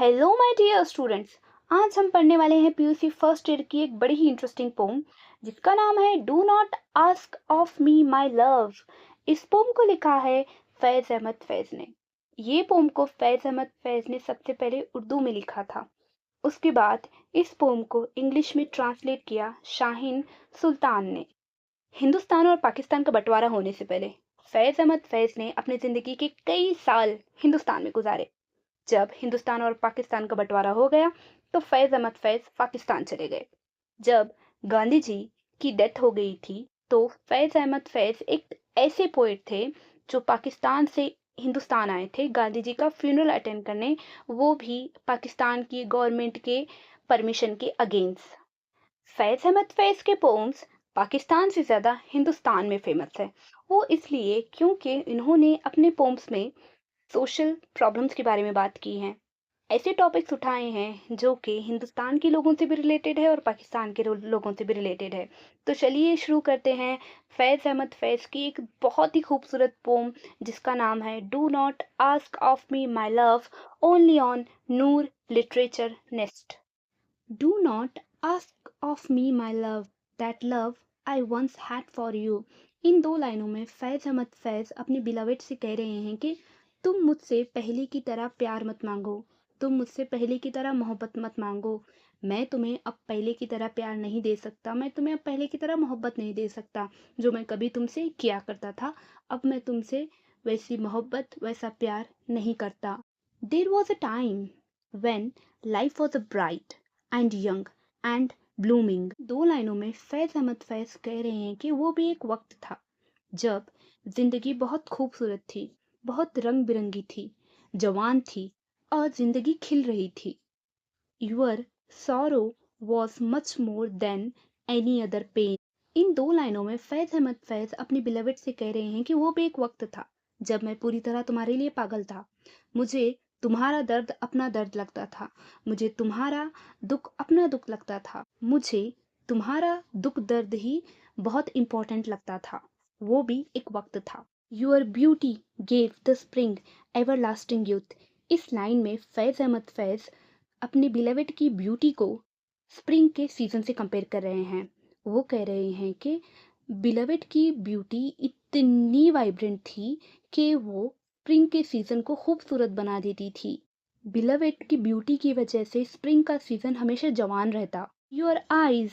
Hello my dear students. आज हम पढ़ने वाले हैं पीयूसी फर्स्ट ईयर की एक बड़ी ही इंटरेस्टिंग पोम जिसका नाम है do not ask of me my love. इस पोम को लिखा है फैज़ अहमद फैज़ ने। ये पोम को फैज़ अहमद फैज़ ने सबसे पहले उर्दू में लिखा था। उसके बाद इस पोम को इंग्लिश में ट्रांसलेट किया शाहीन सुल्तान ने। हिंदुस्तान और पाकिस्तान का बंटवारा होने से पहले फैज़ अहमद फैज़ ने अपनी ज़िंदगी के कई साल हिंदुस्तान में गुजारे। जब हिंदुस्तान और पाकिस्तान का बंटवारा हो गया तो फैज़ अहमद फैज़ पाकिस्तान चले गए। जब गांधी जी की डेथ हो गई थी तो फैज़ अहमद फैज़ एक ऐसे पोएट थे जो पाकिस्तान से हिंदुस्तान आए थे गांधी जी का फ्यूनरल अटेंड करने, वो भी पाकिस्तान की गवर्नमेंट के परमिशन के अगेंस्ट। फैज़ अहमद फैज़ के पोम्स पाकिस्तान से ज़्यादा हिंदुस्तान में फेमस है। वो इसलिए क्योंकि इन्होंने अपने पोम्स में सोशल प्रॉब्लम्स के बारे में बात की है। ऐसे टॉपिक्स उठाए हैं जो कि हिंदुस्तान के लोगों से भी रिलेटेड है और पाकिस्तान के लोगों से भी रिलेटेड है। तो चलिए शुरू करते हैं फैज़ अहमद फैज़ की एक बहुत ही खूबसूरत पोम जिसका नाम है do not ask of me my love only on Noor literature nest. Do not ask of me my love that love I once had for you. इन दो लाइनों में फैज़ अहमद फैज़ अपने बिलवेड से कह रहे हैं कि तुम मुझसे पहले की तरह प्यार मत मांगो, तुम मुझसे पहले की तरह मोहब्बत मत मांगो। मैं तुम्हें अब पहले की तरह प्यार नहीं दे सकता, मैं तुम्हें अब पहले की तरह मोहब्बत नहीं दे सकता जो मैं कभी तुमसे किया करता था। अब मैं तुमसे वैसी मोहब्बत वैसा प्यार नहीं करता। There was a time when life was a bright and young and blooming. दो लाइनों में फैज़ अहमद फैज़ कह रहे हैं कि वो भी एक वक्त था जब जिंदगी बहुत खूबसूरत थी, बहुत रंग बिरंगी थी, जवान थी और जिंदगी खिल रही थी। Your sorrow was much more than any other pain. इन दो लाइनों में फैज़ अहमद फैज़ अपनी बिलवेड से कह रहे हैं कि वो भी एक वक्त था जब मैं पूरी तरह तुम्हारे लिए पागल था। मुझे तुम्हारा दर्द अपना दर्द लगता था, मुझे तुम्हारा दुख अपना दुख लगता था, मुझे तुम्हारा दुख दर्द ही बहुत इम्पोर्टेंट लगता था। वो भी एक वक्त था। Your beauty gave the spring ever lasting youth. इस लाइन में फैज़ अहमद फैज़ अपने बिलवेड की ब्यूटी को स्प्रिंग के सीजन से कंपेयर कर रहे हैं। वो कह रहे हैं कि बिलवेड की ब्यूटी इतनी वाइब्रेंट थी कि वो स्प्रिंग के सीजन को खूबसूरत बना देती थी। बिलवेड की ब्यूटी की वजह से स्प्रिंग का सीजन हमेशा जवान रहता। Your eyes,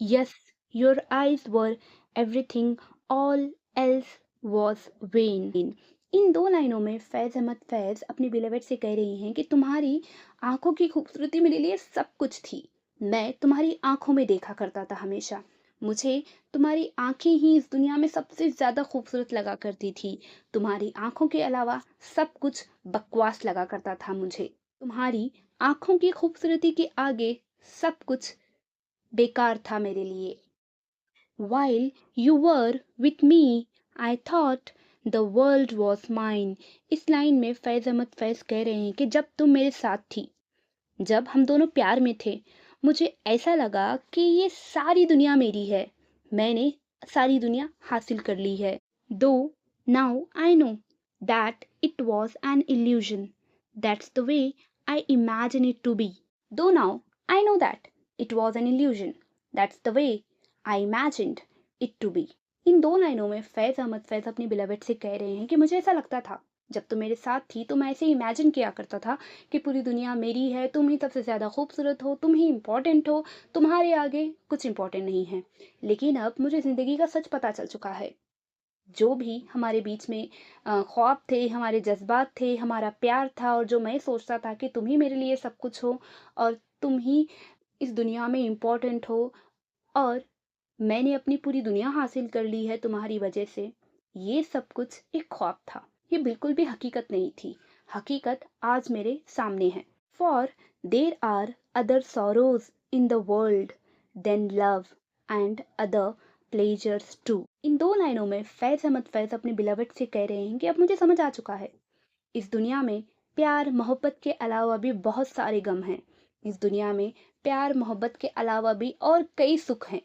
yes, your eyes were everything, all else was vain. इन दो लाइनों में फैज़ अहमद फैज़ अपनी बिलवेड से कह रही हैं कि तुम्हारी आंखों की खूबसूरती मेरे लिए सब कुछ थी। मैं तुम्हारी आंखों में देखा करता था हमेशा। मुझे तुम्हारी आंखें ही इस दुनिया में सबसे ज़्यादा खूबसूरत लगा करती थी। तुम्हारी आंखों के अलावा सब कुछ बकवास लगा करता था मुझे। तुम्हारी आंखों की खूबसूरती के आगे सब कुछ बेकार था मेरे लिए। While you were with me, I thought the world was mine। इस लाइन में फैज़ अहमद फैज़ कह रहे हैं कि जब तुम मेरे साथ थी, जब हम दोनों प्यार में थे, मुझे ऐसा लगा कि ये सारी दुनिया मेरी है, मैंने सारी दुनिया हासिल कर ली है। दो now I know that it was an illusion, that's the way I imagine it to be। दो now I know that it was an illusion, that's the way I imagined it to be। इन दो लाइनों में फैज़ अहमद फैज़ अपनी beloved से कह रहे हैं कि मुझे ऐसा लगता था जब तुम मेरे साथ थी तो मैं ऐसे इमेजिन किया करता था कि पूरी दुनिया मेरी है, तुम ही सबसे ज़्यादा खूबसूरत हो, तुम ही इम्पोर्टेंट हो, तुम्हारे आगे कुछ इम्पोर्टेंट नहीं है। लेकिन अब मुझे ज़िंदगी का सच पता चल चुका है। जो भी हमारे बीच में ख्वाब थे, हमारे जज्बात थे, हमारा प्यार था और जो मैं सोचता था कि तुम ही मेरे लिए सब कुछ हो और तुम ही इस दुनिया में इम्पोर्टेंट हो और मैंने अपनी पूरी दुनिया हासिल कर ली है तुम्हारी वजह से, ये सब कुछ एक ख्वाब था। ये बिल्कुल भी हकीकत नहीं थी। हकीकत आज मेरे सामने है। For there are other sorrows in the world than love and other pleasures too. इन दो लाइनों में फैज़ अहमद फैज़ अपने बिलवेड से कह रहे हैं कि अब मुझे समझ आ चुका है, इस दुनिया में प्यार मोहब्बत के अलावा भी बहुत सारे गम हैं। इस दुनिया में प्यार मोहब्बत के अलावा भी और कई सुख हैं।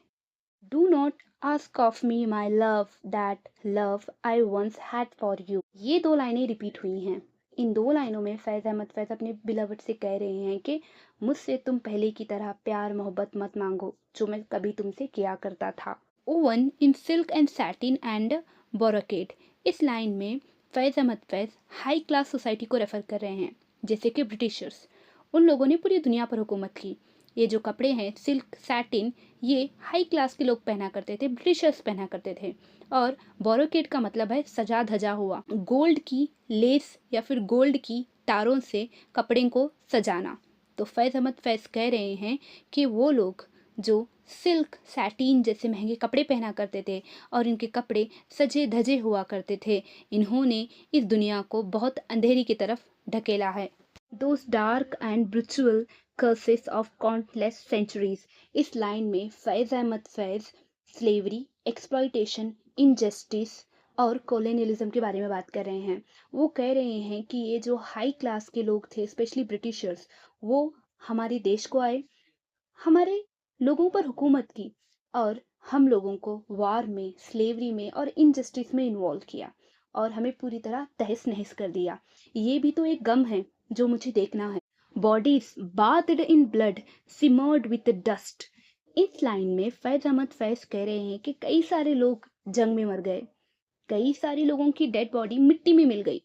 Do not ask of me my love that love I once had for you। ये दो लाइनें रिपीट हुई हैं। इन 2 लाइनों में फैज़ अहमद फैज़ अपने बिलवड से कह रहे हैं कि मुझसे तुम पहले की तरह प्यार मोहब्बत मत मांगो जो मैं कभी तुमसे किया करता था। Woven in silk and satin and brocade. इस लाइन में Faiz Ahmad Faiz high class society को रेफर कर रहे हैं, जैसे कि ब्रिटिशर्स। उन लोगों ने पूरी दुनिया पर हुकूमत की। ये जो कपड़े हैं सिल्क सैटिन, ये हाई क्लास के लोग पहना करते थे, ब्रिटिशर्स पहना करते थे। और बोरोकेड का मतलब है सजा धजा हुआ, गोल्ड की लेस या फिर गोल्ड की तारों से कपड़े को सजाना। तो फैज़ अहमद फैज़ कह रहे हैं कि वो लोग जो सिल्क सैटिन जैसे महंगे कपड़े पहना करते थे और इनके कपड़े सजे धजे हुआ करते थे, इन्होंने इस दुनिया को बहुत अंधेरी की तरफ ढकेला है। Those dark and brutish curses of countless centuries. इस लाइन में Faiz Ahmad Faiz slavery, exploitation, injustice और कॉलोनियलिज्म के बारे में बात कर रहे हैं। वो कह रहे हैं कि ये जो हाई क्लास के लोग थे, स्पेशली ब्रिटिशर्स, वो हमारे देश को आए, हमारे लोगों पर हुकूमत की और हम लोगों को वार में, स्लेवरी में और इनजस्टिस में इन्वॉल्व किया और हमें पूरी तरह तहस नहस कर दिया। ये भी तो एक गम है जो मुझे देखना है। Bodies bathed in blood, simmered with dust. इस लाइन में फैज अहमद फैज कह रहे हैं कि कई सारे लोग जंग में मर गए, कई सारे लोगों की डेड बॉडी मिट्टी में मिल गई।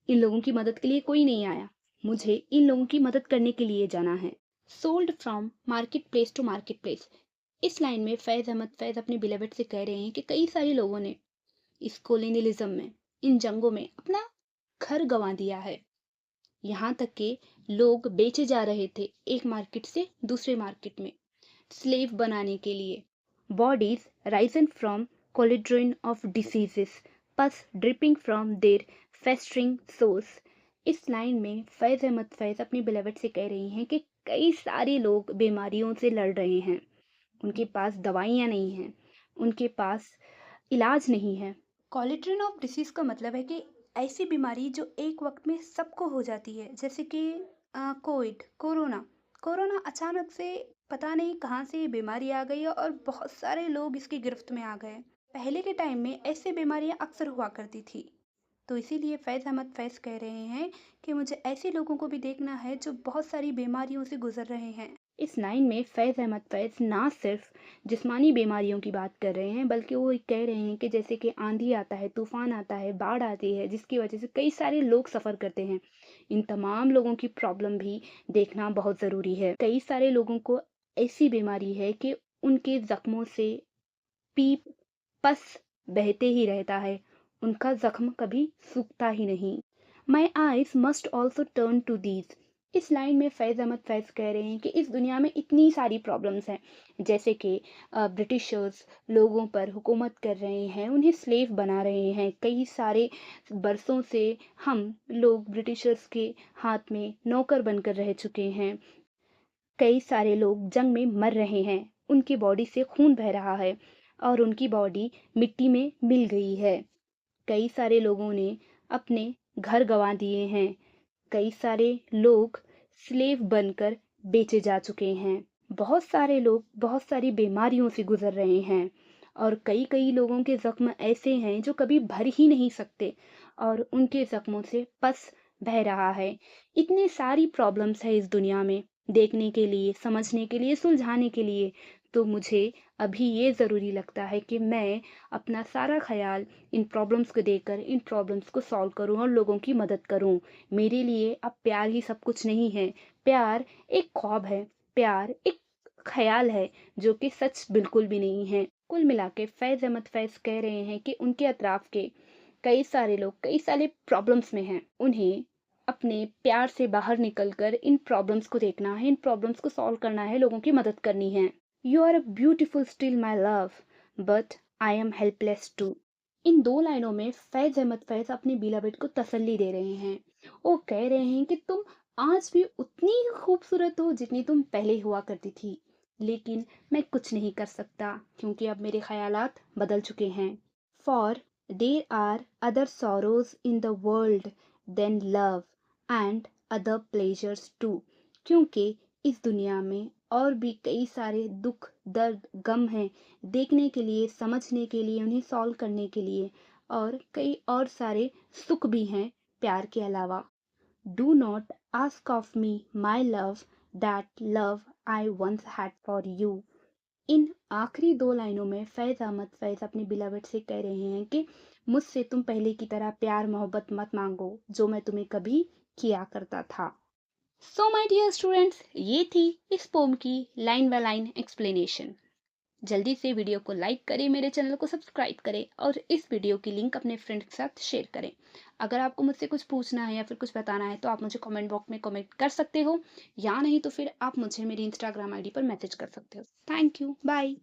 इन लोगों की मदद के लिए कोई नहीं आया, मुझे इन लोगों की मदद करने के लिए जाना है। Sold from market place to market place. इस लाइन में फैज अहमद फैज अपने बिलवड से कह रहे हैं कि कई सारे लोगों ने इस कोलोनियलिज्म में, इन जंगों में अपना घर गंवा दिया है। यहाँ तक कि लोग बेचे जा रहे थे एक मार्केट से दूसरे मार्केट में स्लेव बनाने के लिए। Bodies risen from cauldron of diseases, pus dripping from their festering sores. इस लाइन में फैज अहमद फैज अपनी बिलवड से कह रही हैं कि कई सारे लोग बीमारियों से लड़ रहे हैं, उनके पास दवाइयाँ नहीं हैं, उनके पास इलाज नहीं है। कॉलिट्रन ऑफ डिसीज का मतलब है कि ऐसी बीमारी जो एक वक्त में सबको हो जाती है, जैसे कि कोविड, कोरोना। कोरोना अचानक से पता नहीं कहाँ से ये बीमारी आ गई है और बहुत सारे लोग इसकी गिरफ्त में आ गए। पहले के टाइम में ऐसी बीमारियां अक्सर हुआ करती थी, तो इसीलिए फैज़ अहमद फैज़ कह रहे हैं कि मुझे ऐसे लोगों को भी देखना है जो बहुत सारी बीमारियों से गुजर रहे हैं। इस लाइन में फैज़ अहमद फैज़ ना सिर्फ जिस्मानी बीमारियों की बात कर रहे हैं, बल्कि वो कह रहे हैं कि जैसे कि आंधी आता है, तूफान आता है, बाढ़ आती है, जिसकी वजह से कई सारे लोग सफ़र करते हैं। इन तमाम लोगों की प्रॉब्लम भी देखना बहुत ज़रूरी है। कई सारे लोगों को ऐसी बीमारी है कि उनके ज़ख्मों से पीप पस बहते ही रहता है, उनका जख्म कभी सूखता ही नहीं। My eyes must also turn to these. इस लाइन में फैज़ अहमद फैज़ कह रहे हैं कि इस दुनिया में इतनी सारी प्रॉब्लम्स हैं, जैसे कि ब्रिटिशर्स लोगों पर हुकूमत कर रहे हैं, उन्हें स्लेव बना रहे हैं। कई सारे बरसों से हम लोग ब्रिटिशर्स के हाथ में नौकर बनकर रह चुके हैं। कई सारे लोग जंग में मर रहे हैं, उनकी बॉडी से खून बह रहा है और उनकी बॉडी मिट्टी में मिल गई है। कई सारे लोगों ने अपने घर गंवा दिए हैं, कई सारे लोग स्लेव बनकर बेचे जा चुके हैं। बहुत सारे लोग बहुत सारी बीमारियों से गुजर रहे हैं और कई कई लोगों के ज़ख्म ऐसे हैं जो कभी भर ही नहीं सकते और उनके ज़ख्मों से पस बह रहा है। इतनी सारी प्रॉब्लम्स है इस दुनिया में देखने के लिए, समझने के लिए, सुलझाने के लिए। तो मुझे अभी ये ज़रूरी लगता है कि मैं अपना सारा ख़्याल इन प्रॉब्लम्स को देखकर इन प्रॉब्लम्स को सॉल्व करूं और लोगों की मदद करूं। मेरे लिए अब प्यार ही सब कुछ नहीं है, प्यार एक ख्वाब है, प्यार एक ख्याल है जो कि सच बिल्कुल भी नहीं है। कुल मिला के फैज़ अहमद फैज़ कह रहे हैं कि उनके अतराफ के कई सारे लोग कई सारे प्रॉब्लम्स में हैं, उन्हें अपने प्यार से बाहर निकलकर इन प्रॉब्लम्स को देखना है, इन प्रॉब्लम्स को सॉल्व करना है, लोगों की मदद करनी है। You are a beautiful still my love, but I am helpless too. इन 2 लाइनों में फैज़ अहमद फैज़ अपने बिलवड को तसल्ली दे रहे हैं। वो कह रहे हैं कि तुम आज भी उतनी खूबसूरत हो जितनी तुम पहले हुआ करती थी, लेकिन मैं कुछ नहीं कर सकता क्योंकि अब मेरे ख़यालात बदल चुके हैं। For there are other sorrows in the world than love and other pleasures too. क्योंकि इस दुनिया में और भी कई सारे दुख, दर्द, गम हैं देखने के लिए, समझने के लिए, उन्हें सॉल्व करने के लिए, और कई और सारे सुख भी हैं प्यार के अलावा। Do not ask of me my love, that love I once had for you. इन आखिरी दो लाइनों में फैज़ अपने बिलवड से कह रहे हैं कि मुझसे तुम पहले की तरह प्यार मोहब्बत मत मांगो जो मैं तुम्हें कभी किया करता था। सो माय डियर स्टूडेंट्स, ये थी इस पोम की लाइन बाय लाइन एक्सप्लेनेशन। जल्दी से वीडियो को लाइक करें, मेरे चैनल को सब्सक्राइब करें और इस वीडियो की लिंक अपने फ्रेंड के साथ शेयर करें। अगर आपको मुझसे कुछ पूछना है या फिर कुछ बताना है तो आप मुझे कमेंट बॉक्स में कमेंट कर सकते हो, या नहीं तो फिर आप मुझे मेरी इंस्टाग्राम आईडी पर मैसेज कर सकते हो। Thank you, bye.